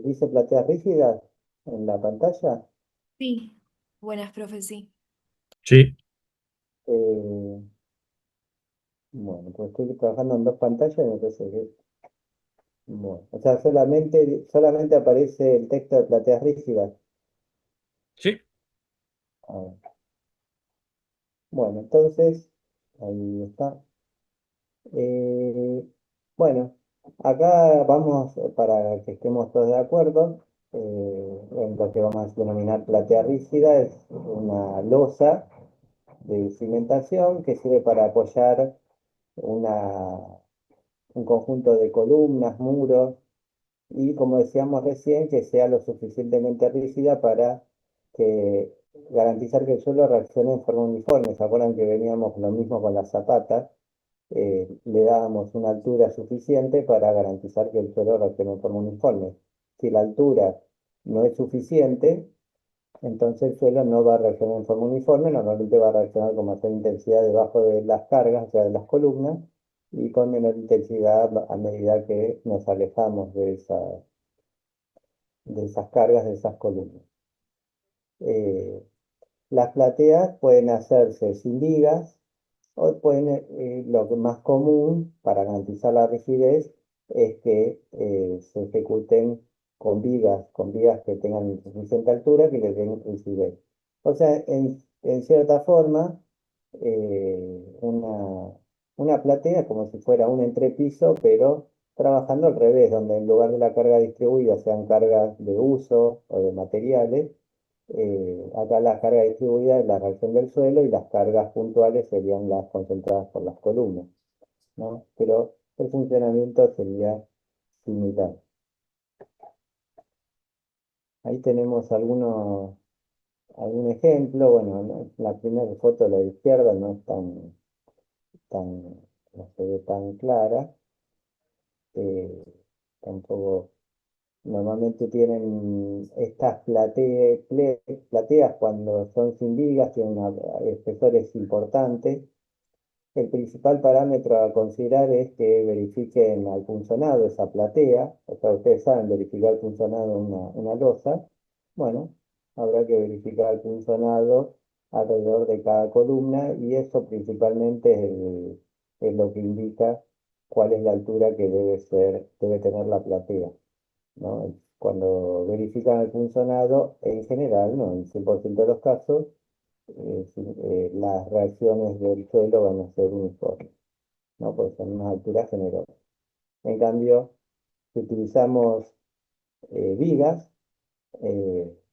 ¿Dice plateas rígidas en la pantalla? Sí, buenas, profe, sí. Sí, Eh, bueno, pues estoy trabajando en dos pantallas y me parece que... Bueno, o sea, solamente aparece el texto de plateas rígidas. sí. A ver. Bueno, entonces, ahí está. Eh, bueno, acá vamos, para que estemos todos de acuerdo, en lo que vamos a denominar platea rígida, es una losa de cimentación que sirve para apoyar una, un conjunto de columnas, muros, y como decíamos recién, que sea lo suficientemente rígida para que garantizar que el suelo reaccione en forma uniforme. ¿Se acuerdan que veníamos lo mismo con las zapatas? Le dábamos una altura suficiente para garantizar que el suelo reaccione en forma uniforme. Si la altura no es suficiente, entonces el suelo no va a reaccionar en forma uniforme, normalmente va a reaccionar con mayor intensidad debajo de las cargas, o sea, de las columnas, y con menor intensidad a medida que nos alejamos de esas cargas, de esas columnas. Eh, las plateas pueden hacerse sin vigas o pueden, lo que más común para garantizar la rigidez es que se ejecuten con vigas que tengan suficiente altura que les den rigidez. O sea, en cierta forma, una platea es como si fuera un entrepiso, pero trabajando al revés, donde en lugar de la carga distribuida sean cargas de uso o de materiales, acá la carga distribuida es la reacción del suelo y las cargas puntuales serían las concentradas por las columnas, ¿no? Pero el funcionamiento sería similar. Ahí tenemos algún ejemplo. Bueno, la primera foto de la izquierda no es tan, no se ve tan clara. eh, Tampoco normalmente tienen estas plateas cuando son sin vigas, tienen espesores importantes. El principal parámetro a considerar es que verifiquen al punzonado esa platea, o sea, ustedes saben verificar el punzonado en una losa. Bueno, habrá que verificar el punzonado alrededor de cada columna y eso principalmente es lo que indica cuál es la altura que debe tener la platea, ¿no? Cuando verifican el punzonado, en general, no en el 100% de los casos, sí, las reacciones del suelo van a ser uniformes, ¿no? Pues son unas alturas generosas. En cambio, si utilizamos vigas,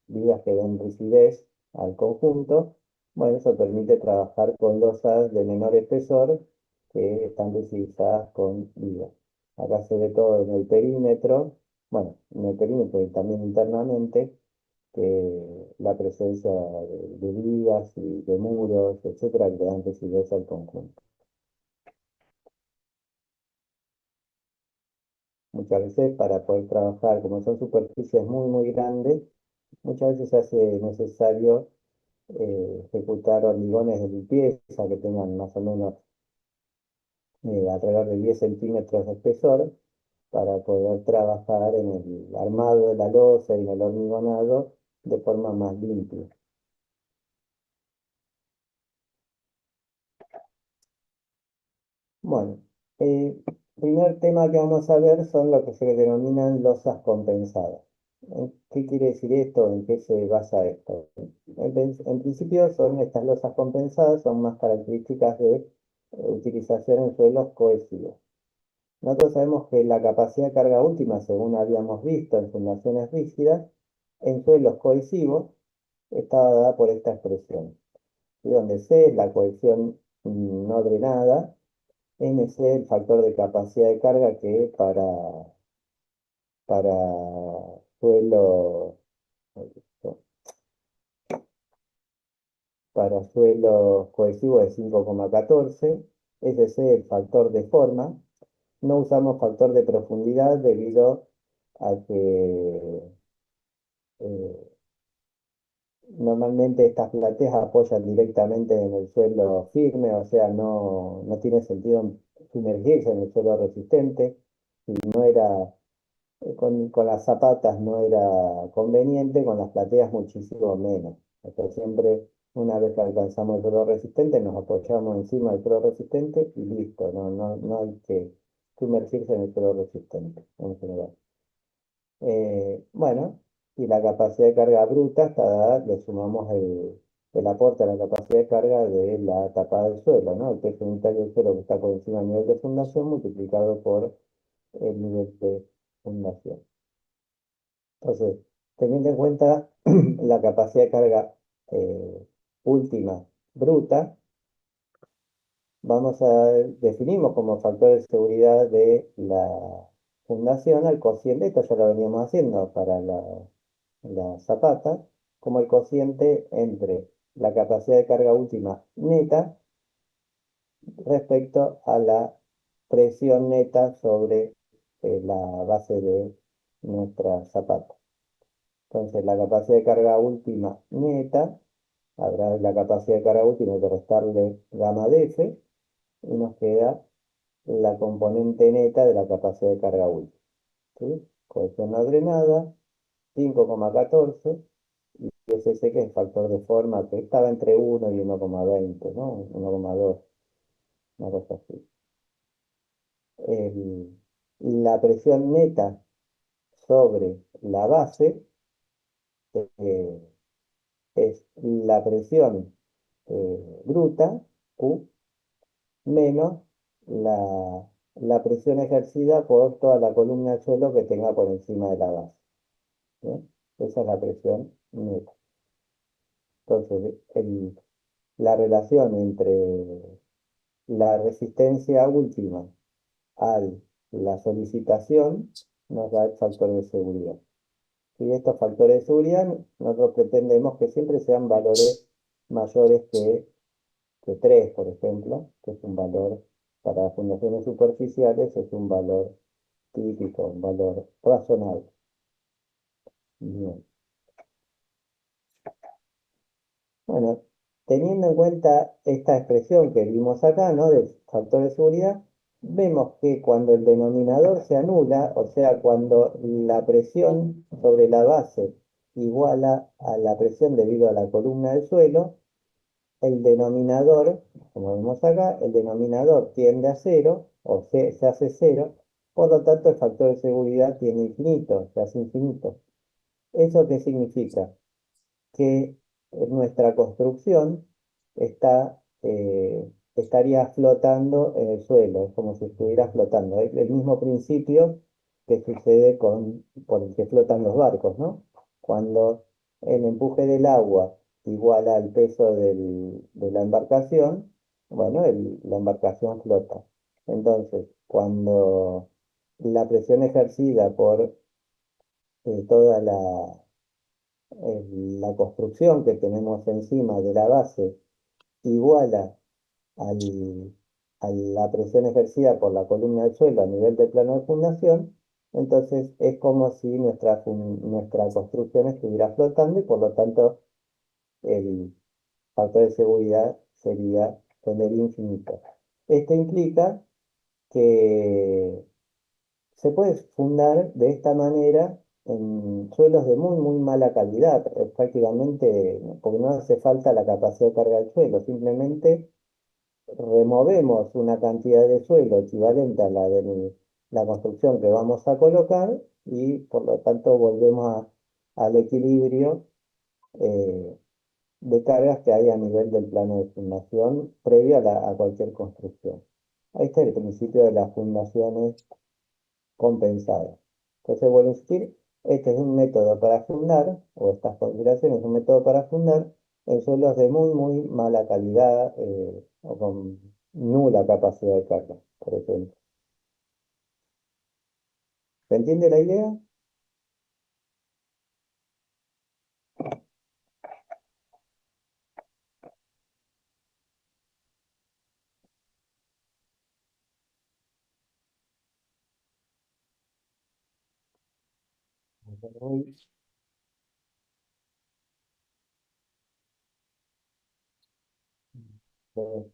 vigas que den rigidez al conjunto, bueno, eso permite trabajar con losas de menor espesor que están rigidizadas con vigas. Acá se ve todo en el perímetro, bueno, en el perímetro y también internamente, la presencia de vigas y de muros, etcétera, que dan rigidez al conjunto. Muchas veces para poder trabajar, como son superficies muy grandes, muchas veces se hace necesario ejecutar hormigones de limpieza que tengan más o menos alrededor de 10 centímetros de espesor para poder trabajar en el armado de la losa y en el hormigonado de forma más limpia. Bueno, el primer tema que vamos a ver son lo que se denominan losas compensadas. ¿Qué quiere decir esto? ¿En qué se basa esto? En principio son estas losas compensadas, son más características de utilización en suelos cohesivos. Nosotros sabemos que la capacidad de carga última, según habíamos visto en fundaciones rígidas, en suelos cohesivos está dada por esta expresión, y donde C es la cohesión no drenada, MC, el factor de capacidad de carga que para suelo, para suelos cohesivos es 5,14. SC, el factor de forma. No usamos factor de profundidad debido a que eh, normalmente estas plateas apoyan directamente en el suelo firme, o sea, no tiene sentido sumergirse en el suelo resistente. Si no era con las zapatas no era conveniente, con las plateas muchísimo menos. O sea, siempre, una vez que alcanzamos el suelo resistente, nos apoyamos encima del suelo resistente y listo, no hay que sumergirse en el suelo resistente en general. Bueno, y la capacidad de carga bruta está dada, le sumamos el aporte a la capacidad de carga de la tapada del suelo, ¿no? El peso unitario del suelo que está por encima del nivel de fundación multiplicado por el nivel de fundación. Entonces, teniendo en cuenta la capacidad de carga última bruta, definimos como factor de seguridad de la fundación al cociente, esto ya lo veníamos haciendo para la zapata, como el cociente entre la capacidad de carga última neta respecto a la presión neta sobre la base de nuestra zapata. Entonces, la capacidad de carga última neta, habrá la capacidad de carga última hay que restarle gamma de F, y nos queda la componente neta de la capacidad de carga última. ¿Sí? Cohesión no drenada, 5,14, y ese que es el factor de forma que estaba entre 1 y 1,20, ¿no? 1,2, una cosa así. El- la presión neta sobre la base eh, es la presión bruta, Q, menos la presión ejercida por toda la columna del suelo que tenga por encima de la base. ¿Bien? Esa es la presión neta. Entonces, la relación entre la resistencia última a la solicitación nos da el factor de seguridad. Y estos factores de seguridad nosotros pretendemos que siempre sean valores mayores que 3, por ejemplo, que es un valor para fundaciones superficiales, es un valor típico, un valor razonable. Bien. Bueno, teniendo en cuenta esta expresión que vimos acá, ¿no? Del factor de seguridad, vemos que cuando el denominador se anula, o sea, cuando la presión sobre la base iguala a la presión debido a la columna del suelo, el denominador, como vemos acá, el denominador tiende a cero, o se hace cero, por lo tanto el factor de seguridad tiene infinito, se hace infinito. ¿Eso qué significa? Que nuestra construcción estaría flotando en el suelo, es como si estuviera flotando. Es el mismo principio que sucede por el que flotan los barcos, ¿no? Cuando el empuje del agua iguala al peso de la embarcación, bueno, la embarcación flota. Entonces, cuando la presión ejercida por toda la construcción que tenemos encima de la base iguala al- a la presión ejercida por la columna del suelo a nivel del plano de fundación, entonces es como si nuestra construcción estuviera flotando y por lo tanto el factor de seguridad sería tener infinito. Esto implica que se puede fundar de esta manera en suelos de muy, muy mala calidad, prácticamente, porque no hace falta la capacidad de carga del suelo, simplemente removemos una cantidad de suelo equivalente a la de la construcción que vamos a colocar y por lo tanto volvemos al equilibrio eh, de cargas que hay a nivel del plano de fundación previo a cualquier construcción. Ahí está el principio de las fundaciones compensada. Entonces, vuelvo a insistir, este es un método para fundar, o estas configuraciones es un método para fundar en suelos de muy, muy mala calidad o con nula capacidad de carga, por ejemplo. ¿Se entiende la idea? Muy bien.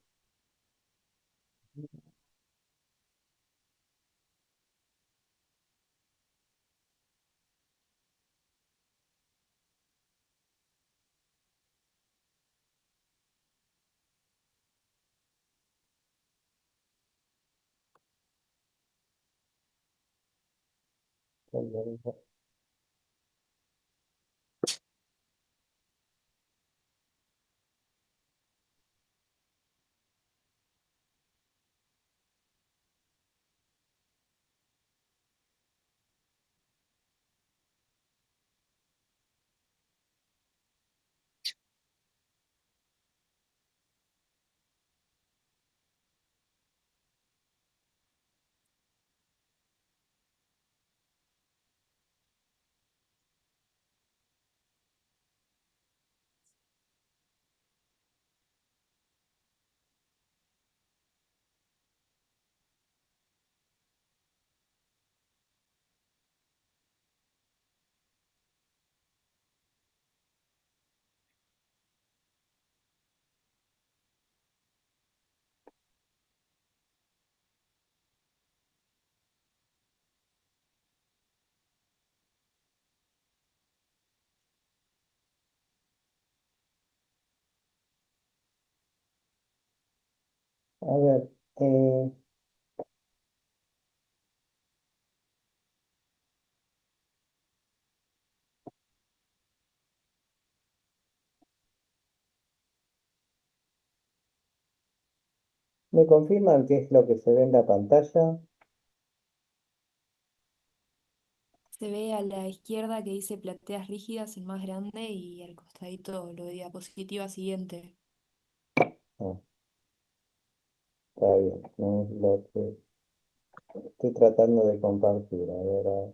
A ver, ¿me confirman qué es lo que se ve en la pantalla? Se ve a la izquierda que dice plateas rígidas en más grande y al costadito lo de diapositiva siguiente. Ah, está bien, no es lo que estoy tratando de compartir. A ver,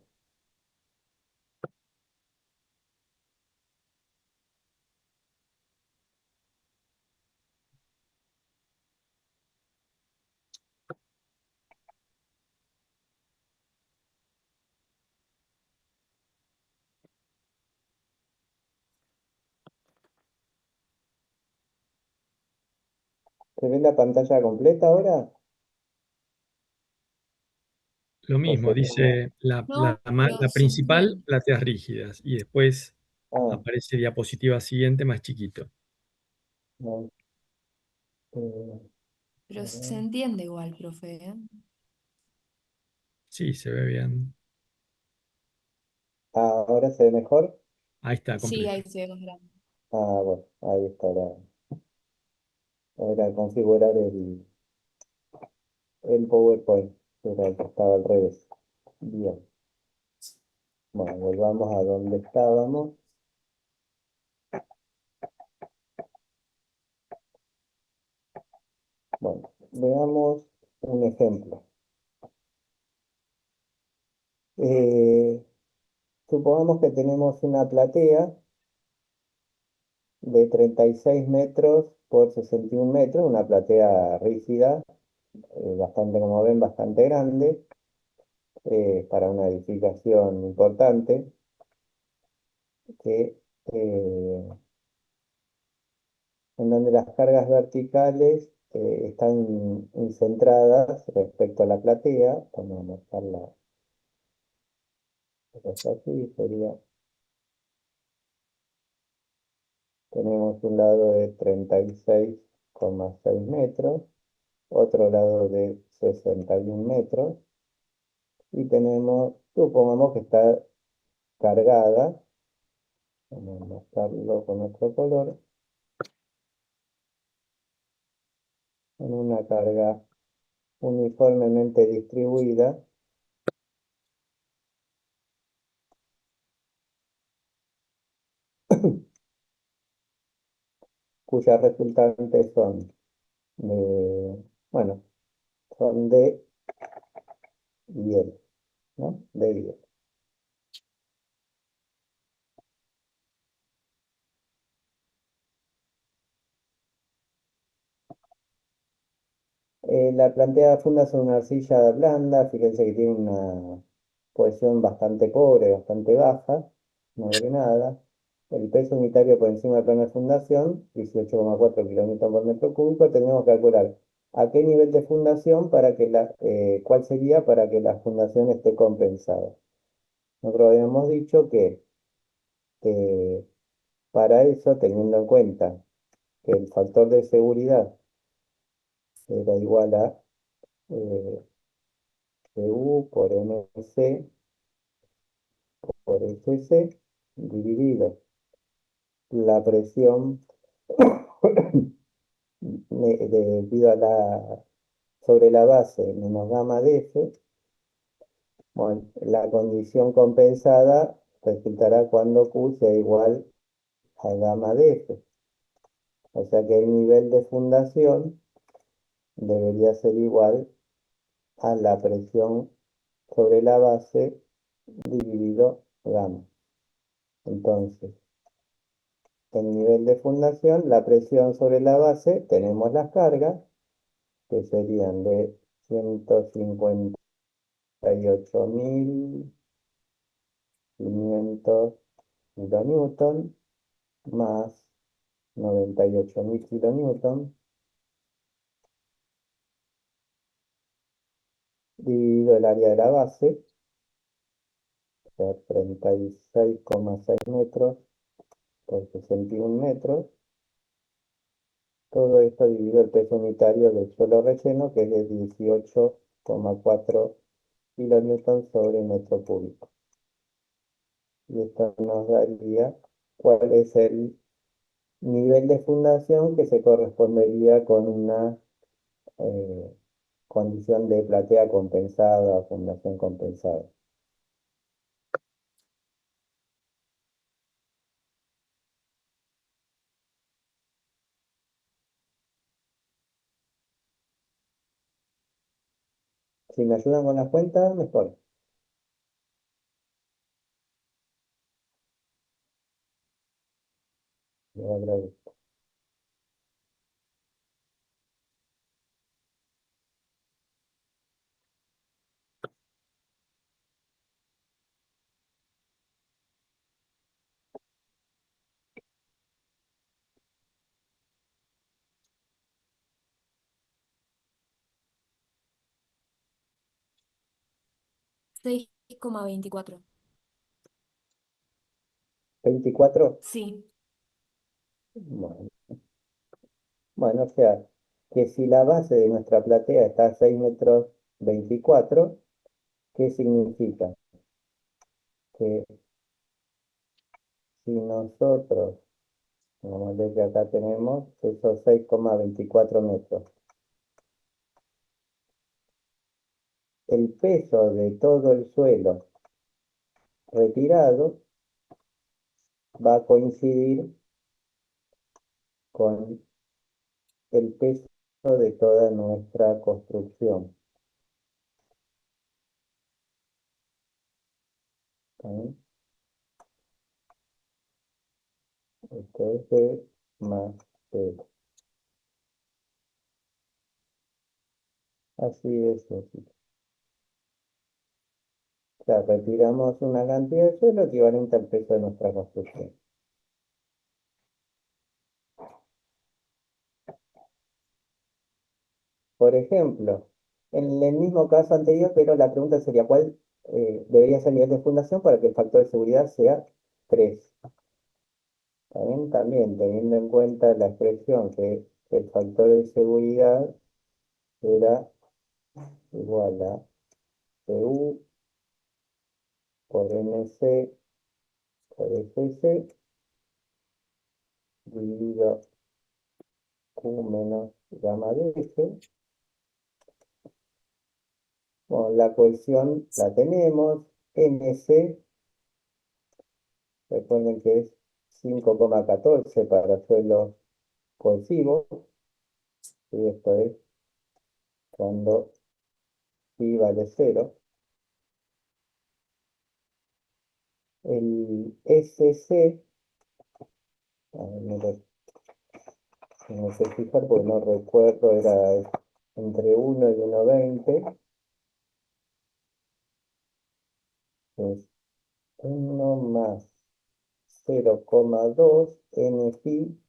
¿se ve la pantalla completa ahora? Lo ¿O mismo, se ve una? dice la, No, pero la se principal, entiende. plateas rígidas, y después Ah, aparece diapositiva siguiente más chiquito. no, a Pero se ver. entiende igual, profe, ¿eh? Sí, se ve bien. Ah, ¿ahora se ve mejor? Ahí está, Sí, completo. ahí se ve más grande. Ah, bueno, ahí está. Ahora configurar el PowerPoint, era el que estaba al revés. Bien, bueno, volvamos a donde estábamos. Bueno, veamos un ejemplo. Eh, Supongamos que tenemos una platea de 36 metros por 61 metros, una platea rígida, bastante, como ven, bastante grande, para una edificación importante, que, en donde las cargas verticales están centradas respecto a la platea. Vamos a marcarla así, sería. Tenemos un lado de 36,6 metros, otro lado de 61 metros, y tenemos, supongamos que está cargada, vamos a marcarlo con otro color, en una carga uniformemente distribuida, cuyas resultantes son, bueno, son D y L, ¿no? D y L. La planteada funda es una arcilla blanda, fíjense que tiene una cohesión bastante pobre, bastante baja, no nada. El peso unitario por encima del plano de fundación, 18,4 kilómetros por metro cúbico. Tenemos que calcular a qué nivel de fundación para que cuál sería para que la fundación esté compensada. Nosotros habíamos dicho que eh, para eso, teniendo en cuenta que el factor de seguridad era igual a eh, PU por MC, por Fc dividido la presión debido a sobre la base menos gamma de F. Bueno, la condición compensada resultará cuando Q sea igual a gamma de F. O sea que el nivel de fundación debería ser igual a la presión sobre la base dividido gamma. Entonces, el nivel de fundación, la presión sobre la base, tenemos las cargas, que serían de 158.500 kilonewton más 98.000 kilonewton dividido el área de la base, o sea, 36,6 metros por 61 metros. Todo esto dividido el peso unitario del suelo relleno, que es de 18,4 kilonewton sobre metro cúbico. Y esto nos daría cuál es el nivel de fundación que se correspondería con una eh, condición de platea compensada o fundación compensada. Si me ayudan con las cuentas, mejor. Lo agradezco. 6,24. 24. Sí, Bueno, bueno, o sea, que si la base de nuestra platea está a 6 metros 24, ¿qué significa? Que si nosotros, vamos a ver que acá tenemos esos 6,24 metros, el peso de todo el suelo retirado va a coincidir con el peso de toda nuestra construcción. ¿Está bien? Esto es E más P. Así es, así. O sea, retiramos una cantidad de suelo equivalente al peso de nuestra construcción. Por ejemplo, en el mismo caso anterior, pero la pregunta sería cuál debería ser el nivel de fundación para que el factor de seguridad sea 3. También, también teniendo en cuenta la expresión que el factor de seguridad era igual a PU por MC por FC dividido Q menos gamma de F. Bueno, la cohesión la tenemos. MC, recuerden que es 5,14 para suelos cohesivos. Y esto es cuando phi vale 0. El SC, a ver, no sé fijar porque no recuerdo, era entre 1 y 1,20. Es 1 más 0,2 n phi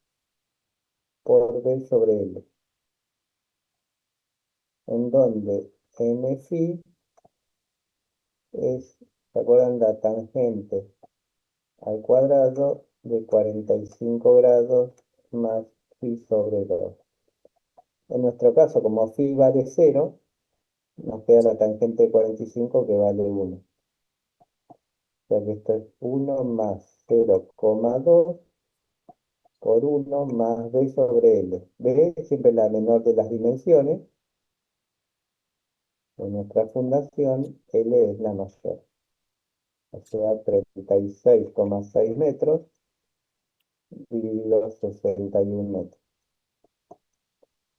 por B sobre L, en donde n phi es, ¿se acuerdan? La tangente al cuadrado de 45 grados más phi sobre 2. En nuestro caso, como phi vale 0, nos queda la tangente de 45 que vale 1. O sea que esto es 1 más 0,2 por 1 más b sobre L. B es siempre la menor de las dimensiones. En nuestra fundación, L es la mayor. O sea, 36,6 metros dividido 61 metros.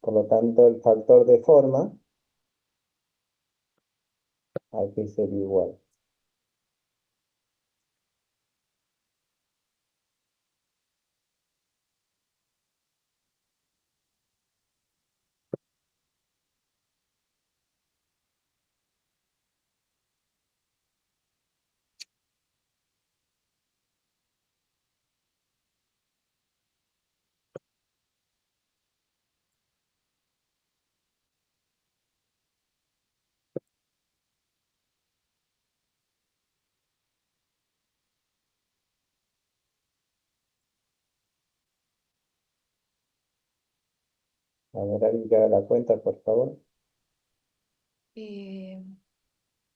Por lo tanto, el factor de forma aquí sería igual. A ver, alguien que haga la cuenta, por favor. Eh,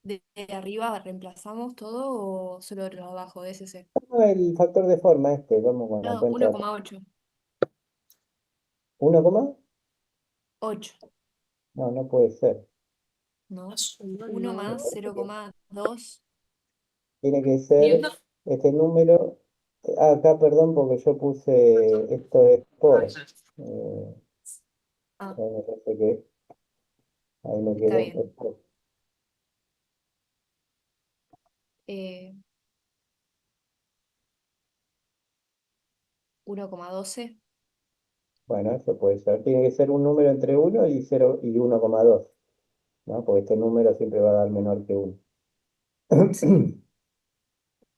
de arriba reemplazamos todo o solo lo de abajo de SC? No, el factor de forma vamos con la No, cuenta. 1,8. 1, ¿coma? 8, No, no puede ser. ¿no? 1 más 0,2. Tiene que ser ¿10? este número. Acá, perdón, porque yo puse esto es por. Ah, Me parece que ahí me está quedó. bien. 1,12. Bueno, eso puede ser. Tiene que ser un número entre 1 y 0 y 1,2, ¿no? Porque este número siempre va a dar menor que 1. Sí.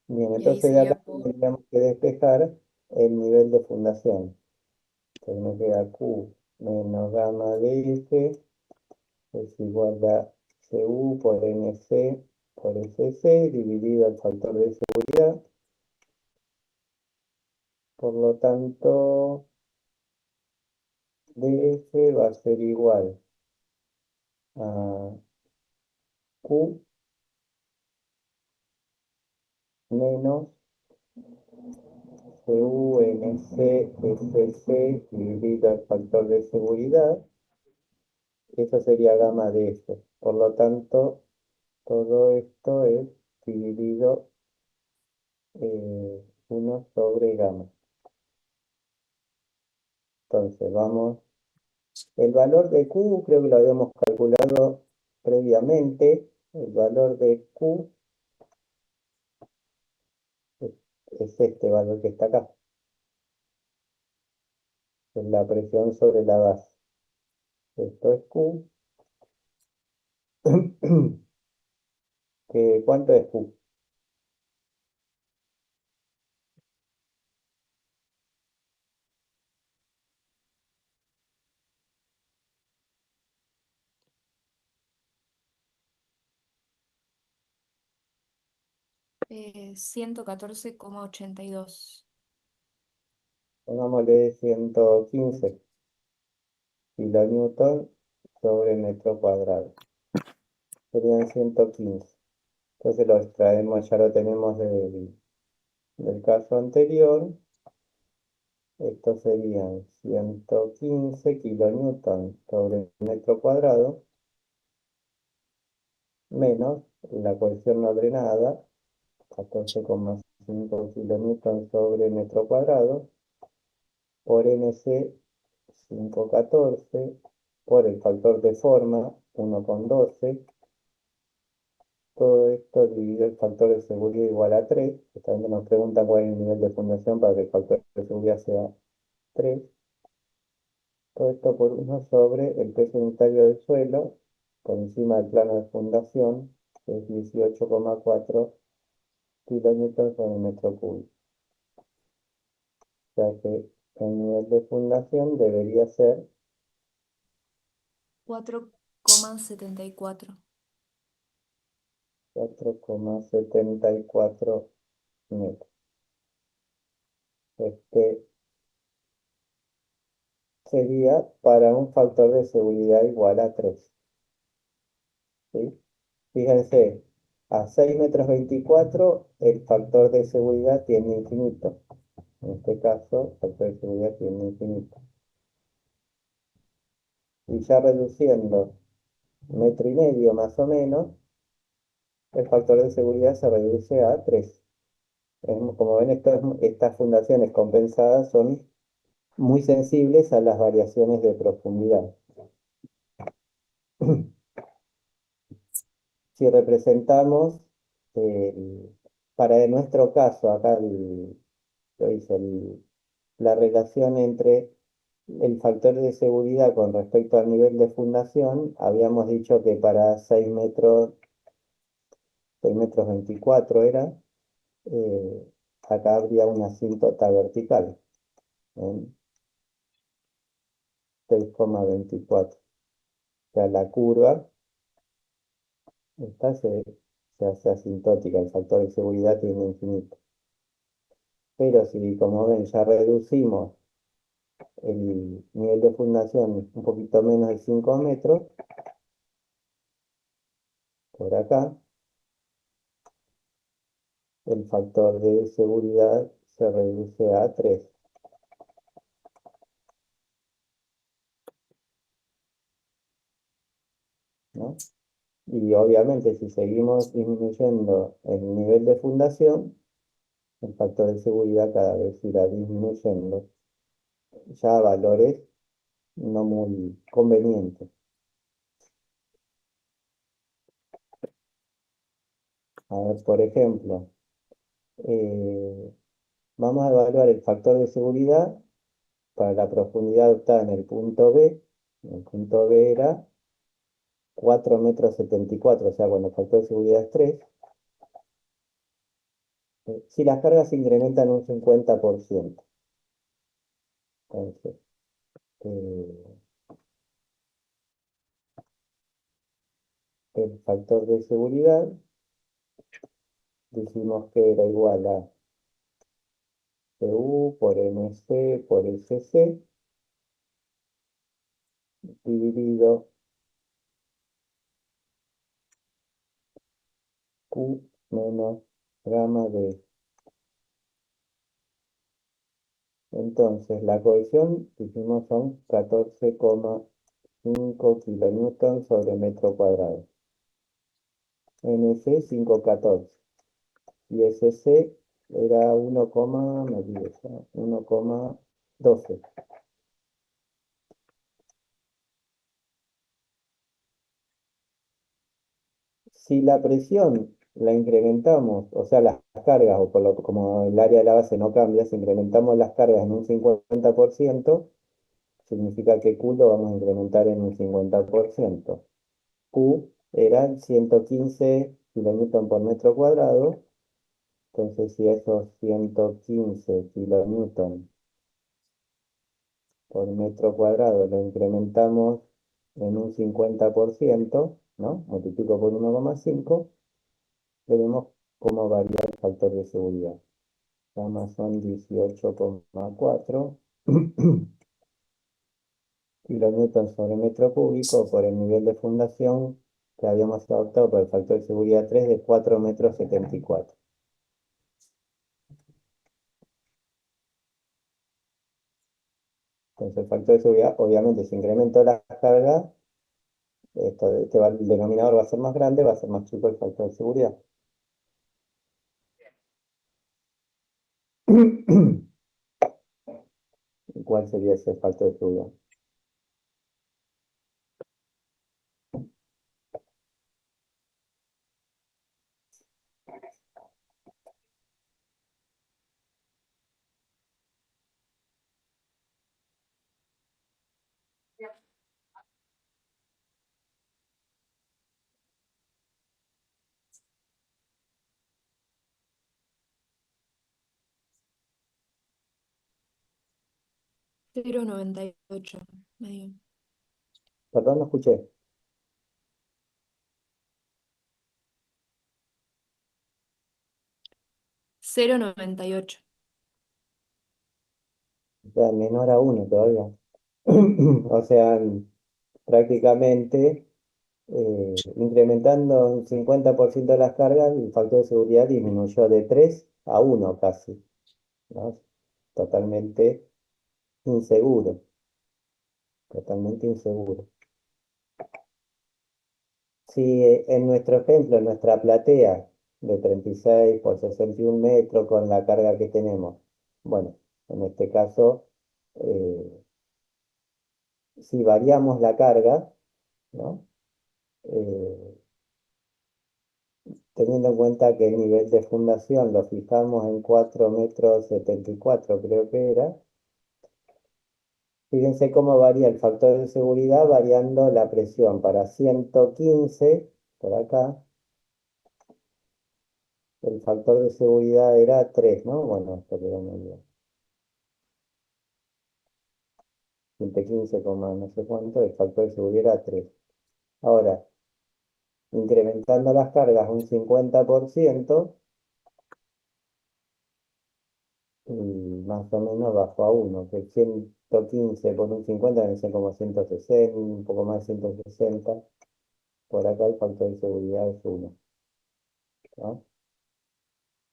Bien, Y ahí entonces de acá sería por tendríamos que despejar el nivel de fundación. Entonces me queda Q menos gamma de F es igual a CU por NC por SC dividido el factor de seguridad. Por lo tanto, DF va a ser igual a Q menos CUNCSC dividido el factor de seguridad. Eso sería gamma de esto. Por lo tanto, todo esto es dividido 1 sobre gamma. Entonces, vamos. El valor de Q creo que lo habíamos calculado previamente. El valor de Q es, es este valor que está acá. Es la presión sobre la base. Esto es Q. ¿Cuánto es Q? 114,82. Pongámosle 115 kilonewton sobre metro cuadrado. Serían 115. Entonces lo extraemos, ya lo tenemos del caso anterior. Esto serían 115 kilonewton sobre metro cuadrado menos la cohesión no drenada, 14,5 kilonewton sobre metro cuadrado, por NC 514, por el factor de forma 1,12. Todo esto dividido el factor de seguridad igual a 3. También nos preguntan cuál es el nivel de fundación para que el factor de seguridad sea 3. Todo esto por 1 sobre el peso unitario del suelo por encima del plano de fundación, que es 18,4 kilómetros sobre metro cúbico. O sea que el nivel de fundación debería ser 4,74. 4,74 metros. Este sería para un factor de seguridad igual a 3. ¿Sí? Fíjense, A 6,24 m el factor de seguridad tiene infinito. En este caso, el factor de seguridad tiene infinito. Y ya reduciendo 1,5 m más o menos, el factor de seguridad se reduce a 3. Como ven, estas fundaciones compensadas son muy sensibles a las variaciones de profundidad. Si representamos, para nuestro caso, acá lo hice, la relación entre el factor de seguridad con respecto al nivel de fundación, habíamos dicho que para 6 metros 24 era, acá habría una asíntota vertical en 6,24. O sea, la curva esta se hace asintótica, el factor de seguridad tiene infinito. Pero si, como ven, ya reducimos el nivel de fundación un poquito menos de 5 metros, por acá, el factor de seguridad se reduce a 3, ¿no? Y obviamente si seguimos disminuyendo el nivel de fundación, el factor de seguridad cada vez irá disminuyendo, ya a valores no muy convenientes. A ver, por ejemplo, eh, vamos a evaluar el factor de seguridad para la profundidad adoptada en el punto B. El punto B era 4,74 m, o sea, cuando el factor de seguridad es 3. Si las cargas se incrementan un 50%, entonces, eh, el factor de seguridad dijimos que era igual a CU por MC por SC dividido Q menos gamma D. Entonces, la cohesión, dijimos, son 14,5 kilonewton sobre metro cuadrado. NC 5,14. Y SC era 1,12. Si la presión la incrementamos, o sea, las cargas, o como el área de la base no cambia, si incrementamos las cargas en un 50%, significa que Q lo vamos a incrementar en un 50%. Q eran 115 kilonewton por metro cuadrado, entonces si esos 115 kilonewton por metro cuadrado lo incrementamos en un 50%, ¿no? Multiplico por 1,5, veremos cómo varía el factor de seguridad. Gamma son 18,4 kilonewton sobre metro cúbico por el nivel de fundación que habíamos adoptado por el factor de seguridad 3 de 4,74 m. Entonces el factor de seguridad, obviamente, si incremento la carga, el denominador va a ser más grande, va a ser más chico el factor de seguridad. ¿Cuál sería ese factor de seguridad? Cero coma noventa y ocho medio. Perdón, no escuché. 0,98. O sea, menor a 1 todavía. O sea, prácticamente Incrementando un 50% de las cargas, el factor de seguridad disminuyó de 3 a 1 casi, ¿no? Totalmente inseguro, totalmente inseguro. Si en nuestro ejemplo, en nuestra platea de 36 por 61 metros con la carga que tenemos, bueno, en este caso, eh, si variamos la carga, ¿no? Eh, Teniendo en cuenta que el nivel de fundación lo fijamos en 4,74 metros, creo que era. Fíjense cómo varía el factor de seguridad variando la presión. Para 115, por acá, el factor de seguridad era 3, ¿no? Bueno, esto quedó muy bien. 115, no sé cuánto, el factor de seguridad era 3. Ahora, incrementando las cargas un 50%, y más o menos bajó a 1, que 115 por un 50 debe ser como 160, un poco más de 160. Por acá el factor de seguridad es 1, ¿no?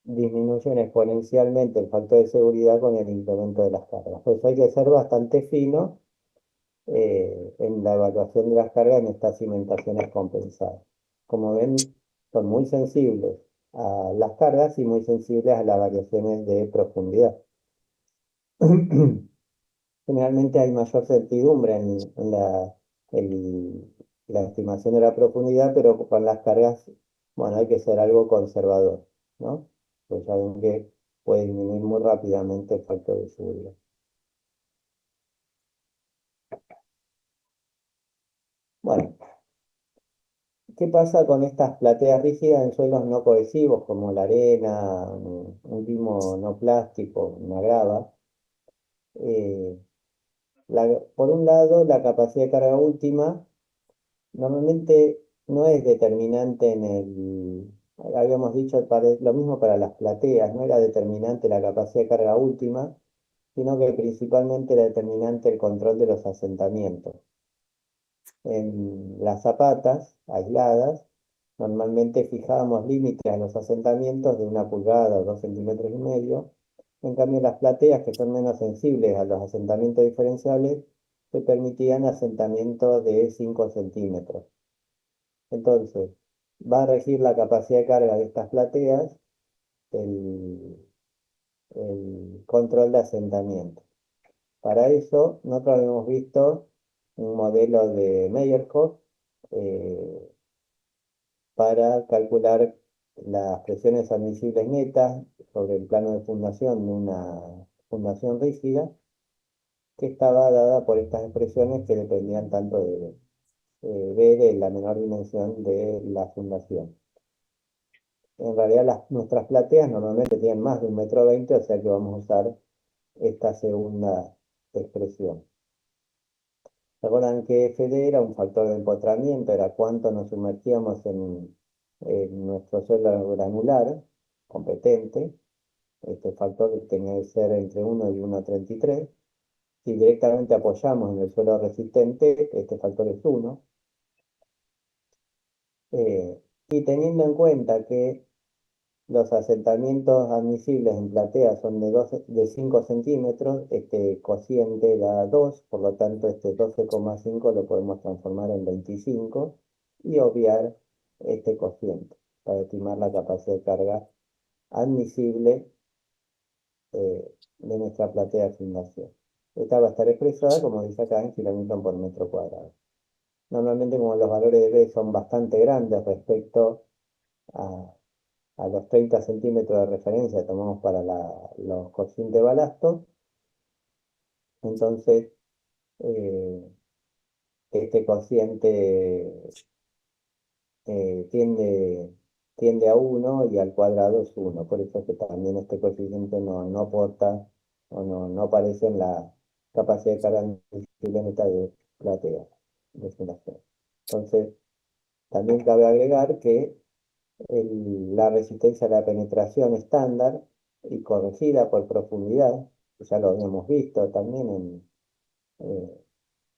Disminuyen exponencialmente el factor de seguridad con el incremento de las cargas. Pues hay que ser bastante fino en la evaluación de las cargas en estas cimentaciones compensadas. Como ven, son muy sensibles a las cargas y muy sensibles a las variaciones de profundidad. Generalmente hay mayor certidumbre en la estimación de la profundidad, pero con las cargas, bueno, hay que ser algo conservador, ¿no? Pues ya ven que puede disminuir muy rápidamente el factor de seguridad. Bueno, ¿qué pasa con estas plateas rígidas en suelos no cohesivos, como la arena, un limo no plástico, una grava? Eh, por un lado, la capacidad de carga última normalmente no es determinante habíamos dicho lo mismo para las plateas, no era determinante la capacidad de carga última, sino que principalmente era determinante el control de los asentamientos. En las zapatas aisladas, normalmente fijábamos límites a los asentamientos de 1 pulgada o 2,5 centímetros. En cambio, las plateas, que son menos sensibles a los asentamientos diferenciables, se permitían asentamientos de 5 centímetros. Entonces, va a regir la capacidad de carga de estas plateas el, el control de asentamiento. Para eso, nosotros habíamos visto un modelo de Meyerhoff eh, para calcular las presiones admisibles netas sobre el plano de fundación de una fundación rígida que estaba dada por estas expresiones que dependían tanto de B de la menor dimensión de la fundación. En realidad nuestras plateas normalmente tienen más de 1,20 m, o sea que vamos a usar esta segunda expresión. Recuerdan que FD era un factor de empotramiento, era cuánto nos sumergíamos en nuestro suelo granular competente. Este factor tenía que ser entre 1 y 1,33. Si directamente apoyamos en el suelo resistente, este factor es 1. Y teniendo en cuenta que los asentamientos admisibles en platea son de 5 centímetros, este cociente da 2, por lo tanto este 12,5 lo podemos transformar en 25 y obviar este cociente para estimar la capacidad de carga admisible de nuestra platea de fundación. Esta va a estar expresada, como dice acá, en kilómetros por metro cuadrado. Normalmente, como los valores de B son bastante grandes respecto a a los 30 centímetros de referencia tomamos para los cocientes de balasto, entonces este cociente tiende a 1 y al cuadrado es 1, por eso es que también este coeficiente no aporta o no aparece en la capacidad de carga admisible neta de platea de fundación. Entonces, también cabe agregar que la resistencia a la penetración estándar y corregida por profundidad, que ya lo habíamos visto también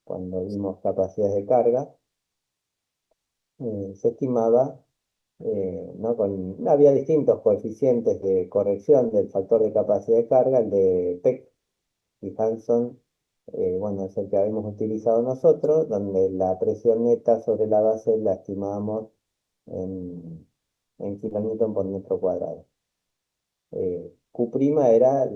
cuando vimos capacidades de carga, se estimaba, ¿no? Había distintos coeficientes de corrección del factor de capacidad de carga, el de Peck y Hanson, bueno, es el que habíamos utilizado nosotros, donde la presión neta sobre la base la estimábamos en kilonewton por metro cuadrado. Q' era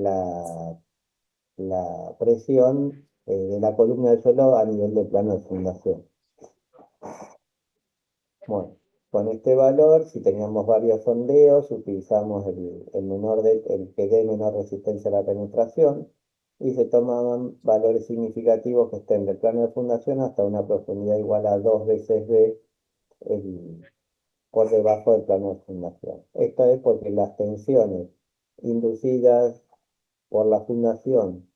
la presión de la columna del suelo a nivel de plano de fundación. Bueno, con este valor, si teníamos varios sondeos, utilizamos el que dé menor resistencia a la penetración y se tomaban valores significativos que estén del plano de fundación hasta una profundidad igual a 2 veces B por debajo del plano de fundación. Esto es porque las tensiones inducidas por la fundación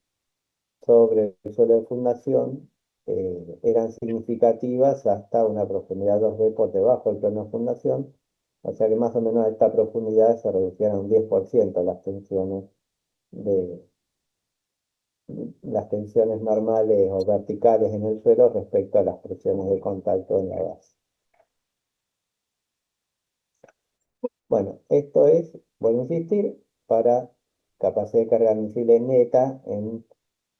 sobre el suelo de fundación eran significativas hasta una profundidad 2B por debajo del plano de fundación, o sea que más o menos a esta profundidad se reducían un 10% de las tensiones normales o verticales en el suelo respecto a las presiones de contacto en la base. Bueno, esto es, vuelvo a insistir, para capacidad de carga admisible neta en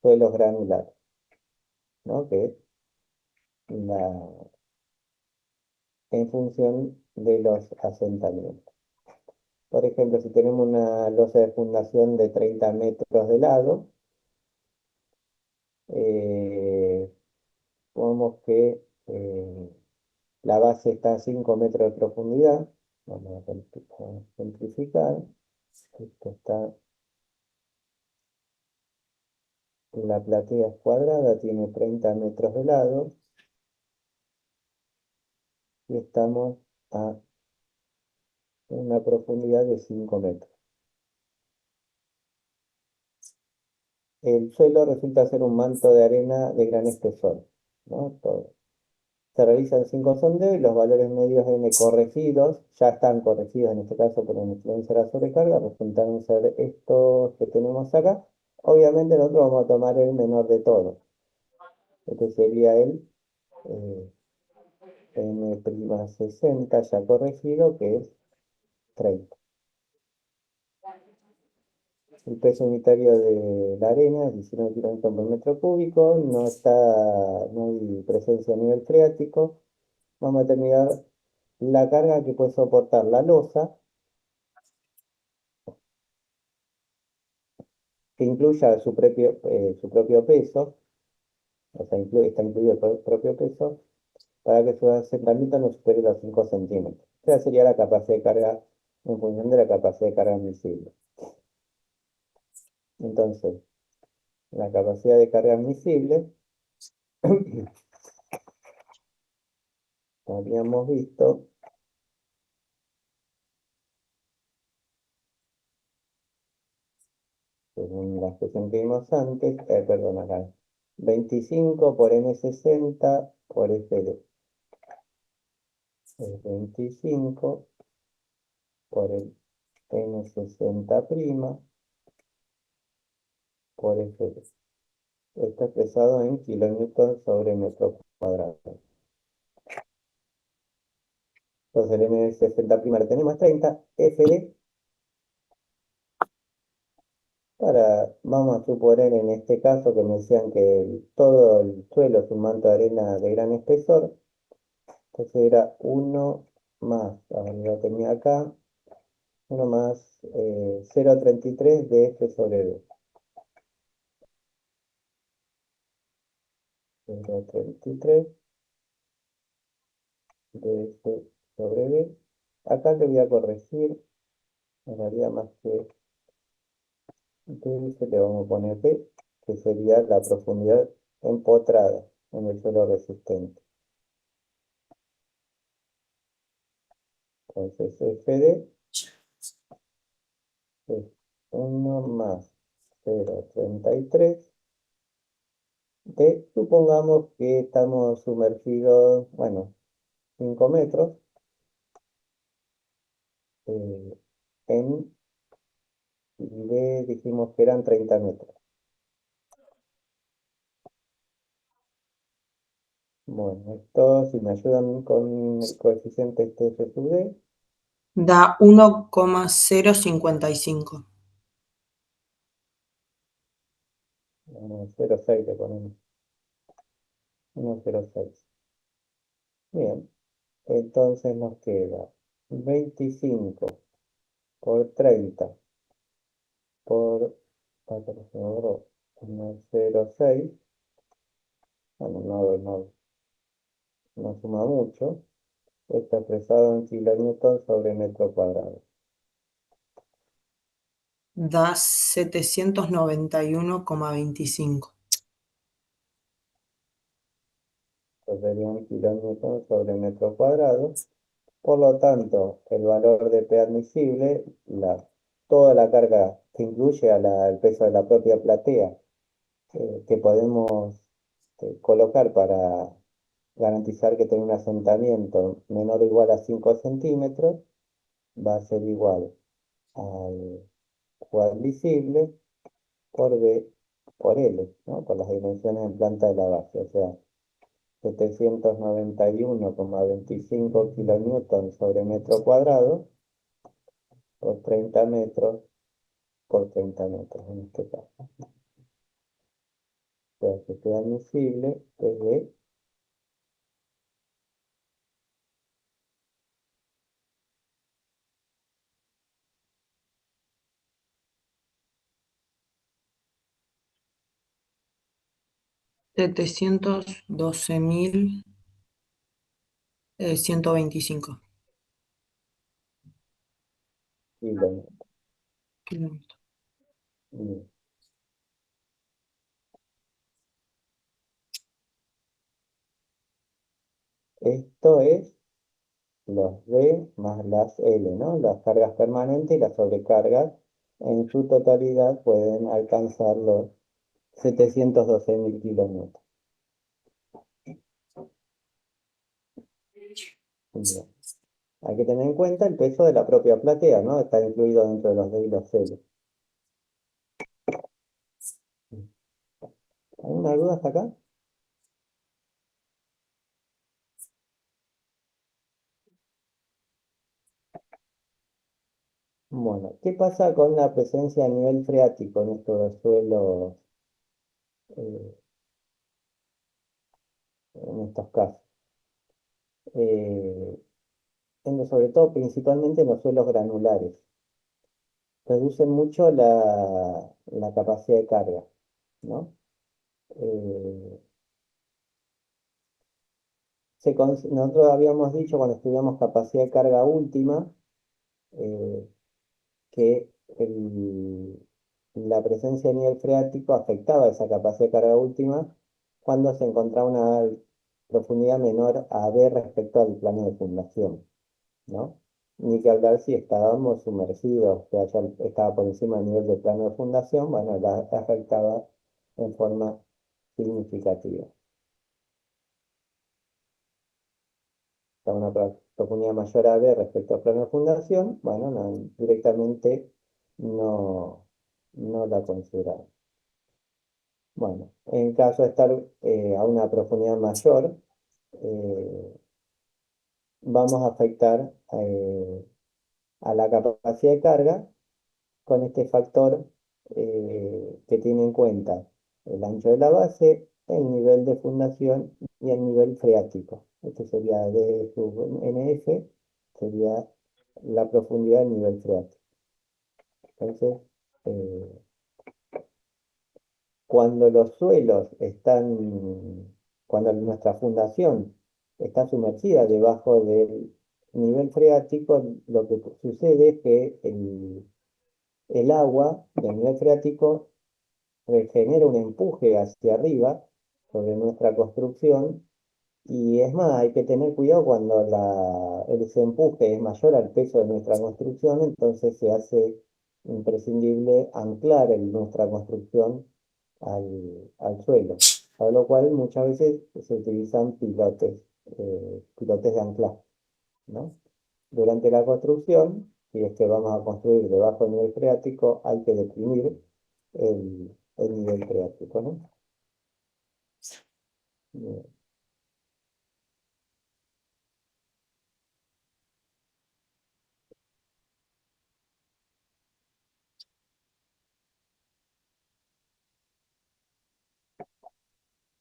suelos granulares, ¿no? Que es en función de los asentamientos. Por ejemplo, si tenemos una losa de fundación de 30 metros de lado, supongamos que la base está a 5 metros de profundidad. Vamos a simplificar. Esto está, la platea es cuadrada, tiene 30 metros de lado y estamos a una profundidad de 5 metros. El suelo resulta ser un manto de arena de gran espesor, ¿no? Todo. Se realizan 5 sondeos y los valores medios n corregidos, ya están corregidos en este caso por una influencia de la sobrecarga, resultaron ser estos que tenemos acá. Obviamente nosotros vamos a tomar el menor de todos. Este sería el n'60 ya corregido, que es 30. El peso unitario de la arena es 19 kilogramos por metro cúbico, no hay presencia a nivel freático. Vamos a determinar la carga que puede soportar la losa, que incluya su propio peso, o sea, está incluido el propio peso, para que su asentamiento no supere los 5 centímetros. Esa sería la capacidad de carga en función de la capacidad de carga admisible. Entonces, la capacidad de carga admisible, habíamos visto, según la expresión que vimos antes, perdón, acá, 25 por N60 por FD. Es 25 por el N60' por FD. Está expresado en kilonewton sobre metro cuadrado. Entonces el N60' lo tenemos 30, FD, vamos a suponer en este caso que me decían que todo el suelo es un manto de arena de gran espesor, entonces era 1 más, a ver, lo tenía acá, 1 más 0,33 de F sobre B. 0,33 de F sobre B. Acá le voy a corregir, en realidad más que D, le vamos a poner B, que sería la profundidad empotrada en el suelo resistente. Entonces FD es 1 más 0,33 supongamos que estamos sumergidos, bueno, 5 metros eh, y B dijimos que eran 30 metros. Bueno, esto, si me ayudan con el coeficiente este F sub D, Da 1,055. 1,06 le ponemos. 1,06. Bien, entonces nos queda 25 por 30 por 1,06. Bueno, no suma mucho. Está expresado en kilonewton sobre metro cuadrado. Da 791,25. Esto sería un kilonewton sobre metro cuadrado. Por lo tanto, el valor de P admisible, toda la carga que incluye al peso de la propia platea, que podemos colocar para garantizar que tenga un asentamiento menor o igual a 5 centímetros, va a ser igual al cuadricible por B por L, ¿no? Por las dimensiones en planta de la base, o sea, 791,25 kilonewton sobre metro cuadrado por 30 metros por 30 metros en este caso. O sea, que queda admisible es de 712.125 kilómetros. kilómetros. Bien. Esto es los D más las L, ¿no? Las cargas permanentes y las sobrecargas en su totalidad pueden alcanzar los 712.000 kilómetros. Bien. Hay que tener en cuenta el peso de la propia platea, ¿no? Está incluido dentro de los D y los L. ¿Alguna duda hasta acá? Bueno, ¿qué pasa con la presencia a nivel freático en estos suelos, eh, en estos casos? Eh, sobre todo, principalmente en los suelos granulares. Reducen mucho la capacidad de carga, ¿no? Eh, nosotros habíamos dicho cuando estudiamos capacidad de carga última, eh, que la presencia de nivel freático afectaba esa capacidad de carga última cuando se encontraba una profundidad menor a B respecto al plano de fundación, ¿no? Ni que hablar si estábamos sumergidos, que estaba por encima del nivel de plano de fundación, bueno, la afectaba en forma significativa. A una profundidad mayor a B respecto al plano de fundación, bueno, directamente no, no la consideramos. Bueno, en caso de estar a una profundidad mayor, eh, vamos a afectar a la capacidad de carga con este factor que tiene en cuenta el ancho de la base, el nivel de fundación y el nivel freático. Este sería D sub NF, sería la profundidad del nivel freático. Entonces, eh, cuando los suelos cuando nuestra fundación está sumergida debajo del nivel freático, lo que sucede es que el agua del nivel freático genera un empuje hacia arriba sobre nuestra construcción y es más, hay que tener cuidado cuando ese empuje es mayor al peso de nuestra construcción, entonces se hace imprescindible anclar nuestra construcción al suelo, para lo cual muchas veces se utilizan pilotes de anclaje, ¿no? Durante la construcción, si es que vamos a construir debajo del nivel freático, hay que deprimir el nivel freático, ¿no? Bien.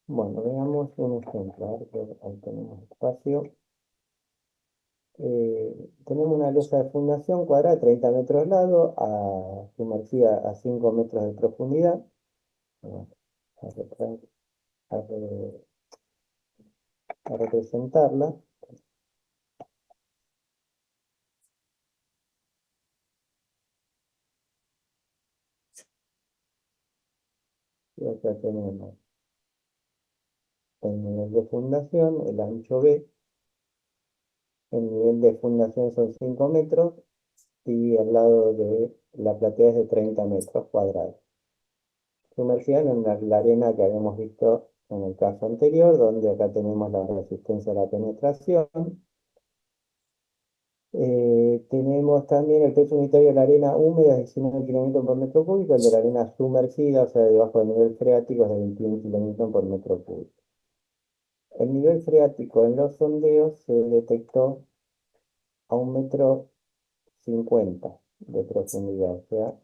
Bueno, veamos un ejemplo. A ver, ahí tenemos espacio. Tenemos una losa de fundación cuadrada de 30 metros de lado, sumergida a 5 metros de profundidad. Bueno, a, repre- a re- a representarla. Y acá tenemos el nivel de fundación, el ancho B. El nivel de fundación son 5 metros y el lado de la platea es de 30 metros cuadrados. Sumergida en la arena que habíamos visto en el caso anterior, donde acá tenemos la resistencia a la penetración. Tenemos también el peso unitario de la arena húmeda es 19 kilómetros por metro cúbico, el de la arena sumergida, o sea, debajo del nivel freático, es de 21 kilómetros por metro cúbico. El nivel freático en los sondeos se detectó a 1,50 m de profundidad, o sea,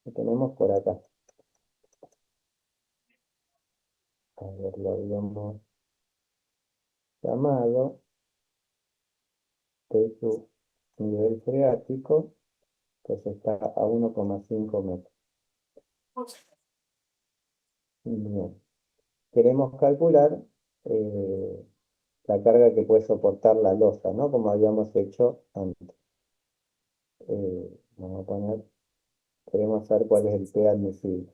lo tenemos por acá. A ver, lo habíamos llamado de su nivel freático, pues está a 1,5 metros. Bien. Queremos calcular la carga que puede soportar la losa, ¿no? Como habíamos hecho antes. Vamos a poner, queremos saber cuál es el P admisible.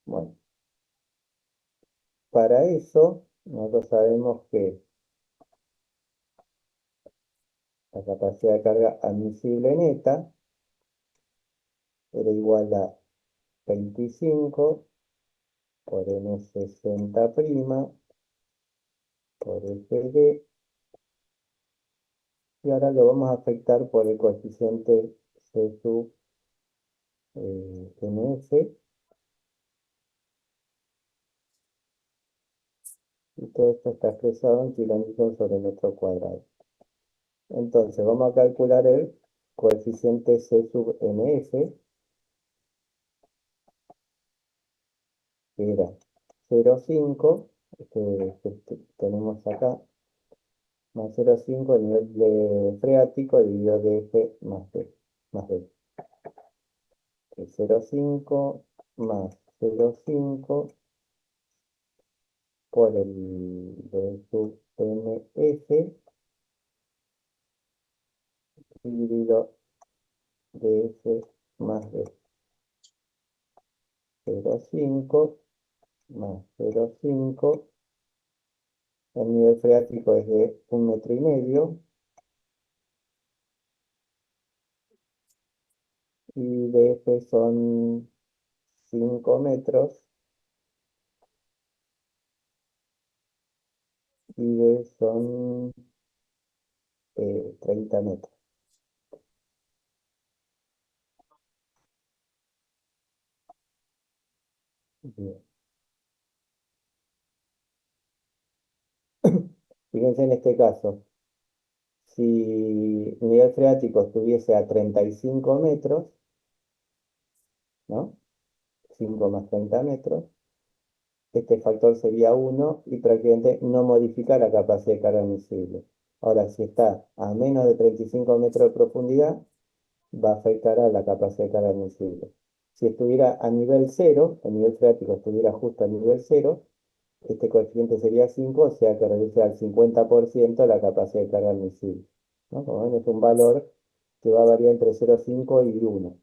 Bueno, para eso nosotros sabemos que la capacidad de carga admisible neta era igual a 25 por N60' por FD, y ahora lo vamos a afectar por el coeficiente C sub NF, y todo esto está expresado en kilonewton sobre metro cuadrado. Entonces vamos a calcular el coeficiente C sub NF, que era 0,5, que tenemos acá, más 0,5 el nivel de freático dividido de F más D, más D. 0,5 más 0,5 por el D sub NF dividido de F más D. 0,5 más 0,5. El nivel freático es de 1,5 m y DF son 5 metros y D son 30 metros. Bien. Fíjense en este caso, si el nivel freático estuviese a 35 metros, ¿no? 5 más 30 metros, este factor sería 1 y prácticamente no modifica la capacidad de carga admisible. Ahora, si está a menos de 35 metros de profundidad, va a afectar a la capacidad de carga admisible. Si estuviera a nivel 0, el nivel freático estuviera justo a nivel 0, este coeficiente sería 5, o sea que reduce al 50% la capacidad de carga admisible, ¿no? Como ven, es un valor que va a variar entre 0,5 y 1.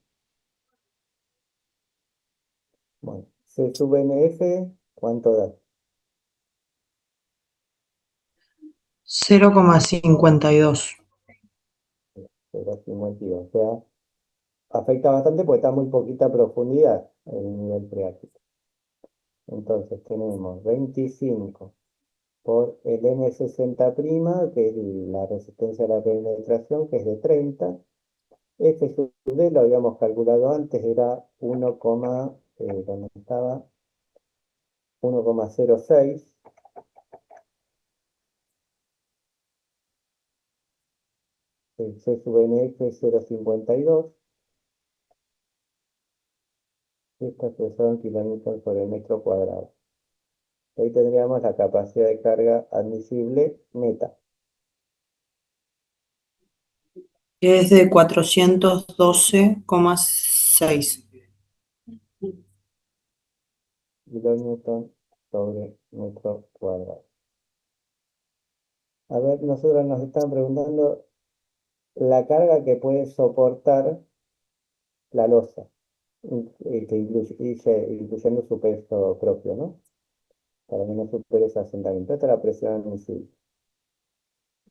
Bueno, C sub NF, ¿cuánto da? 0,52. 0,52. O sea, afecta bastante porque está muy poquita profundidad en el nivel freático. Entonces tenemos 25 por el N60', que es la resistencia a la penetración, que es de 30. F sub D lo habíamos calculado antes, era 1, ¿dónde estaba? 1,06. El C sub NF es 0,52. Esto expresado en kilómetros por el metro cuadrado. Ahí tendríamos la capacidad de carga admisible neta. Es de 412,6. Kilonewton sobre metro cuadrado. A ver, nosotros nos están preguntando la carga que puede soportar la losa, que incluyendo su peso propio, ¿no? Para que no supere ese asentamiento. Esta es la presión admisible.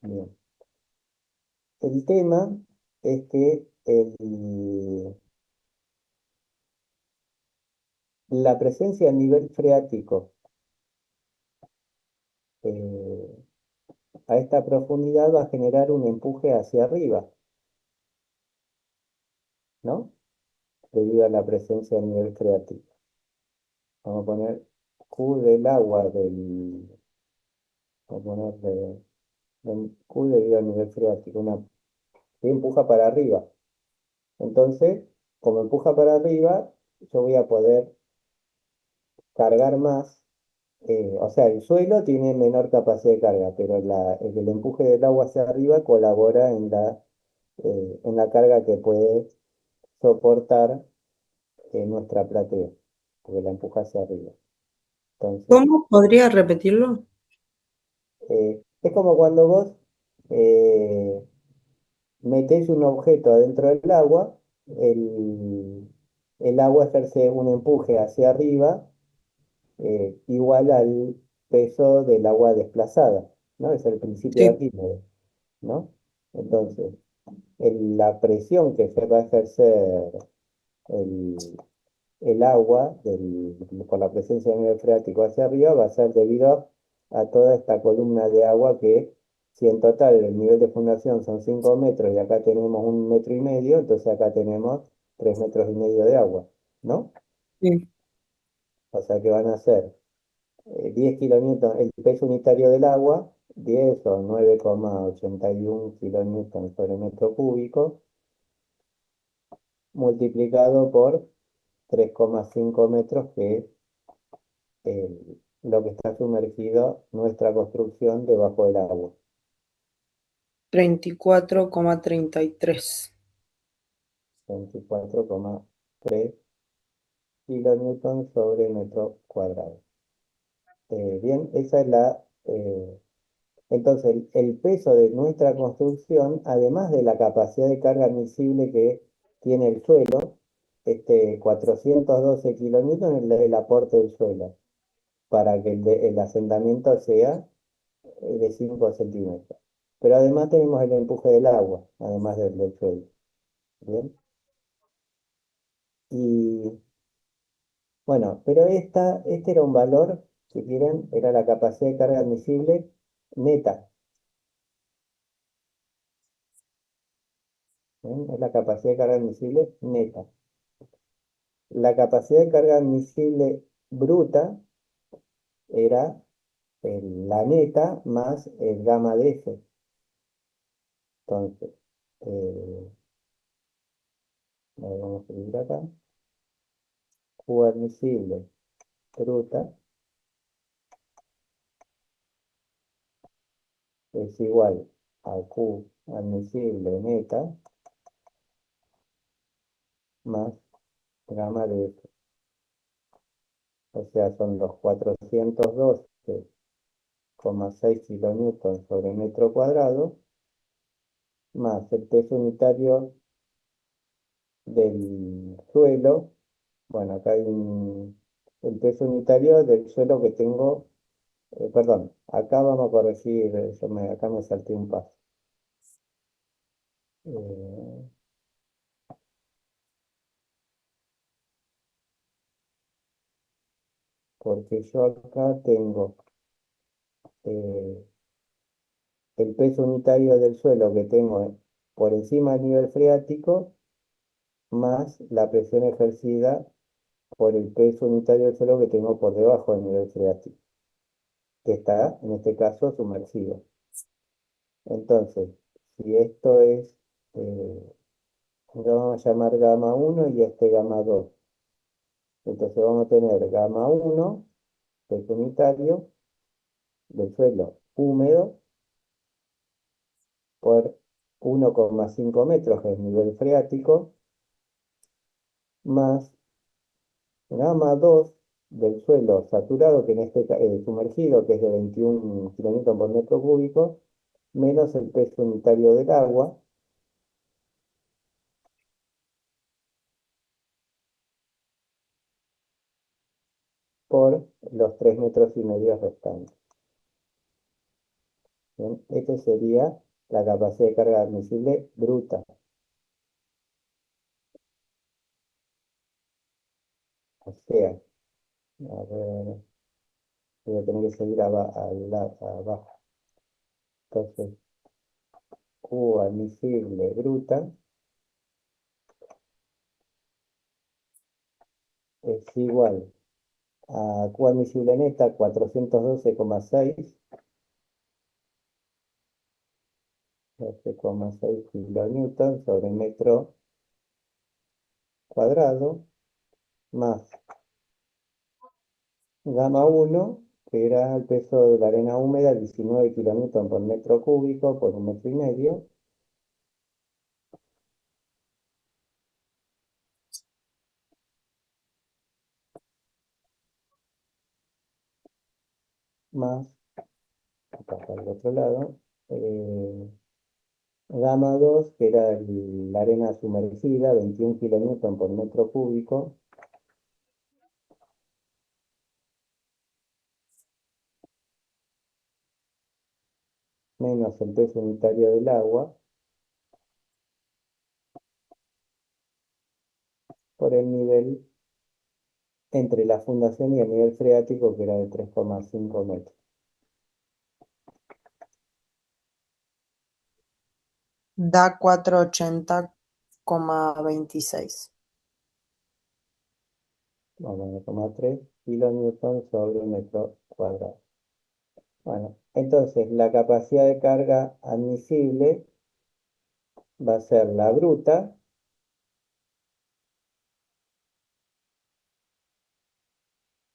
Bien. El tema es que la presencia a nivel freático eh, a esta profundidad va a generar un empuje hacia arriba, ¿no? Debido a la presencia a nivel freático. Vamos a poner Q del agua vamos a poner Q debido al nivel freático, que empuja para arriba. Entonces, como empuja para arriba, yo voy a poder cargar más. O sea, el suelo tiene menor capacidad de carga, pero el empuje del agua hacia arriba colabora en la carga que puede soportar nuestra platea, porque la empuja hacia arriba. Entonces, ¿Cómo podría repetirlo? es como cuando vos metés un objeto adentro del agua, el, el agua ejerce un empuje hacia arriba igual al peso del agua desplazada, ¿no? Es el principio de Sí. Arquímedes, ¿no? Entonces, la presión que se va a ejercer el, el agua por la presencia de nivel freático hacia arriba va a ser debido a toda esta columna de agua que, si en total el nivel de fundación son 5 metros y acá tenemos 1,5 metros, entonces acá tenemos 3,5 metros de agua, ¿no? Sí. O sea que van a ser 10 kilonewton, el peso unitario del agua, 10 o 9,81 kilonewton sobre metro cúbico, multiplicado por 3,5 metros, que es lo que está sumergido nuestra construcción debajo del agua. 34,33. 24,3 kilonewton sobre metro cuadrado. Bien, esa es entonces, el peso de nuestra construcción, además de la capacidad de carga admisible que tiene el suelo, 412 kilonewton es el aporte del suelo, para que el asentamiento sea de 5 centímetros. Pero además tenemos el empuje del agua, además del suelo. ¿Bien? Y bueno, pero este era un valor, si quieren, era la capacidad de carga admisible neta. ¿Bien? Es la capacidad de carga admisible neta. La capacidad de carga admisible bruta era la neta más el gamma de F. Entonces, vamos a escribir acá. Q admisible bruta es igual a Q admisible neta más gamma de F. O sea, son los 412,6 kilonewton sobre metro cuadrado más el peso unitario del suelo. Bueno, acá hay el peso unitario del suelo que tengo, perdón, acá vamos a corregir, acá me salté un paso. Eh, Porque yo acá tengo eh, el peso unitario del suelo que tengo por encima del nivel freático, más la presión ejercida por el peso unitario del suelo que tengo por debajo del nivel freático, que está, en este caso, sumergido. Entonces, si esto es, lo vamos a llamar gamma 1 y este gamma 2. Entonces vamos a tener gamma 1, peso unitario, del suelo húmedo, por 1,5 metros, que es nivel freático, más gamma 2 del suelo saturado, que en este sumergido, que es de 21 kilonewton por metro cúbico, menos el peso unitario del agua, por los 3,5 metros restantes. Bien, esta sería la capacidad de carga admisible bruta. O sea, a ver, voy a tener que seguir abajo. Entonces, Q admisible bruta es igual a Q admisible neta 412,6, 12,6 kilonewton sobre metro cuadrado, más gamma 1, que era el peso de la arena húmeda, 19 kilonewton por metro cúbico por 1,5 metros, más, acá para el otro lado, gamma 2, que era la arena sumergida, 21 kilonewton por metro cúbico, menos el peso unitario del agua, por el nivel entre la fundación y el nivel freático, que era de 3,5 metros. Da 480,26. 1,3 kilonewton sobre metro cuadrado. Bueno, entonces la capacidad de carga admisible va a ser la bruta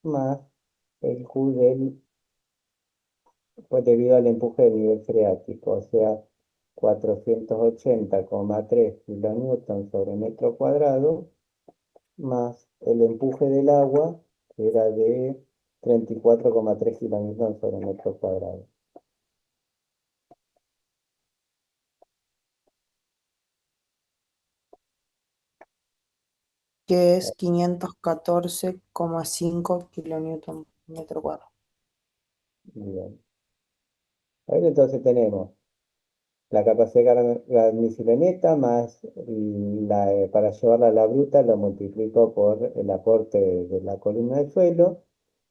más el Q pues debido al empuje del nivel freático, o sea, 480,3 kilonewton sobre metro cuadrado, más el empuje del agua, que era de 34,3 kilonewton sobre metro cuadrado. Que es 514,5 kilonewton por metro cuadrado. Bien. Ahí entonces tenemos la capacidad de carga admisible neta más para llevarla a la bruta lo multiplico por el aporte de la columna del suelo,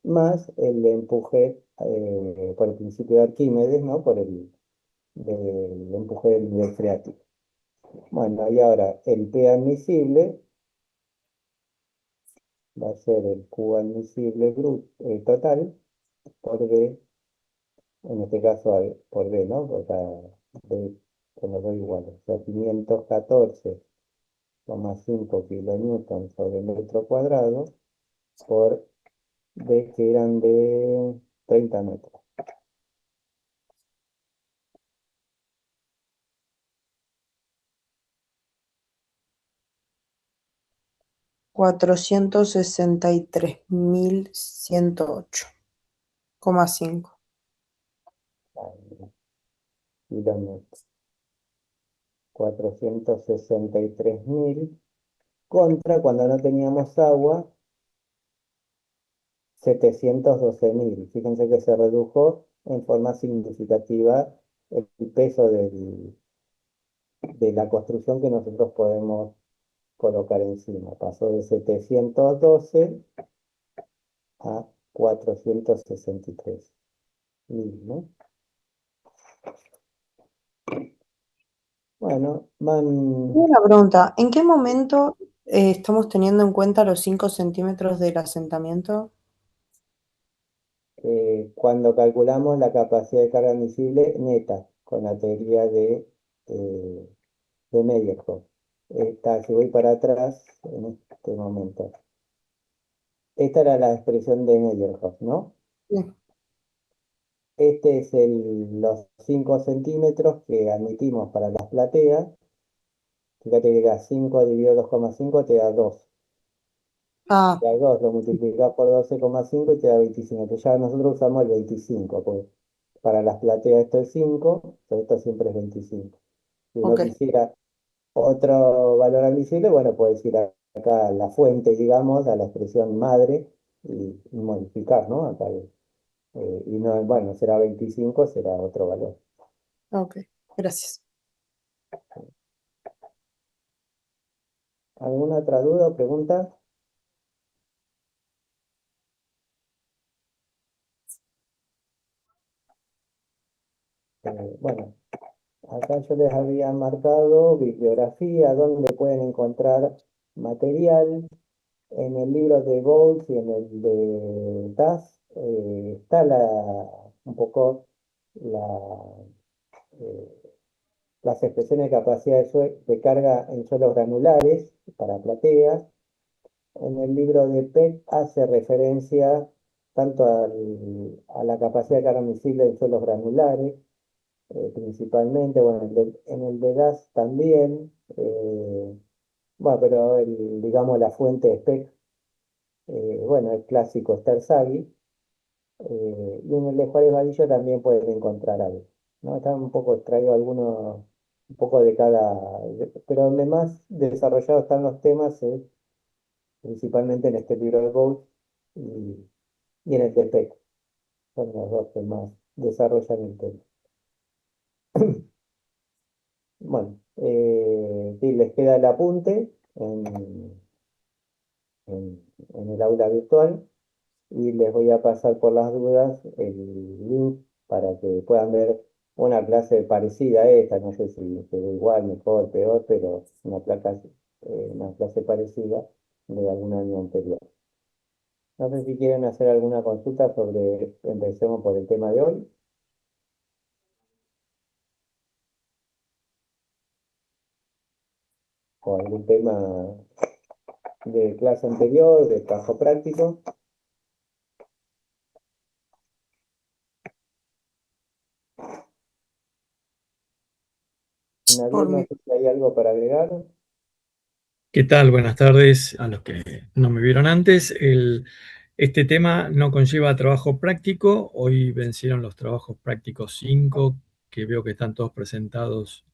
más el empuje por el principio de Arquímedes, ¿no? Por el empuje del nivel freático. Bueno, y ahora el P admisible va a ser el Q admisible total por B, en este caso por B, ¿no? Porque B con los dos iguales, o sea, 514,5 kilonewton sobre metro cuadrado por B, que eran de 30 metros. 463.108,5. Kilómetros. 463.000 contra, cuando no teníamos agua, 712.000. Fíjense que se redujo en forma significativa el peso de la construcción que nosotros podemos colocar encima. Pasó de 712 a 463.000, ¿no? Bueno, Tengo una pregunta, ¿en qué momento estamos teniendo en cuenta los 5 centímetros del asentamiento? cuando calculamos la capacidad de carga admisible neta, con la teoría eh, de Meyerhoff. Si voy para atrás, en este momento. esta era la expresión de Meyerhoff, ¿no? Sí. Este es los 5 centímetros que admitimos para las plateas. Fíjate que da 5 dividido 2,5 te da 2. Ah, Te da 2, lo multiplicás por 12,5 y te da 25. Entonces ya nosotros usamos el 25, pues para las plateas esto es 5, pero esto siempre es 25. Si uno ok, quisiera otro valor admisible, bueno, puedes ir acá a la fuente, digamos, a la expresión madre y modificar, ¿no? Acá, y no, bueno, será 25, será otro valor. ok. Gracias. ¿Alguna otra duda o pregunta? Bueno, acá yo les había marcado bibliografía, donde pueden encontrar material. En el libro de Bowles y en el de Das está un poco la, eh, las expresiones de capacidad de carga en suelos granulares para plateas. En el libro de Peck hace referencia tanto a la capacidad de carga miscible en suelos granulares, principalmente, bueno, en el de Das también, bueno, pero digamos la fuente de Peck, bueno, el clásico Sterzagi, y en el de Juárez Vadillo también pueden encontrar algo, ¿no? Está un poco extraído algunos, un poco de cada, pero donde más desarrollados están los temas es principalmente en este libro de Bowles y en el de Peck, son los dos que más desarrollan el tema. Bueno, sí, les queda el apunte en el aula virtual y les voy a pasar por las dudas el link para que puedan ver una clase parecida a esta, no sé si se ve igual, mejor, peor, pero una clase parecida de algún año anterior. No sé si quieren hacer alguna consulta sobre, empecemos por el tema de hoy, o algún tema de clase anterior, de trabajo práctico. Por Nabil, no mí. sé si hay algo para agregar. ¿Qué tal? Buenas tardes a los que no me vieron antes. Este tema no conlleva trabajo práctico. Hoy vencieron los trabajos prácticos 5, que veo que están todos presentados.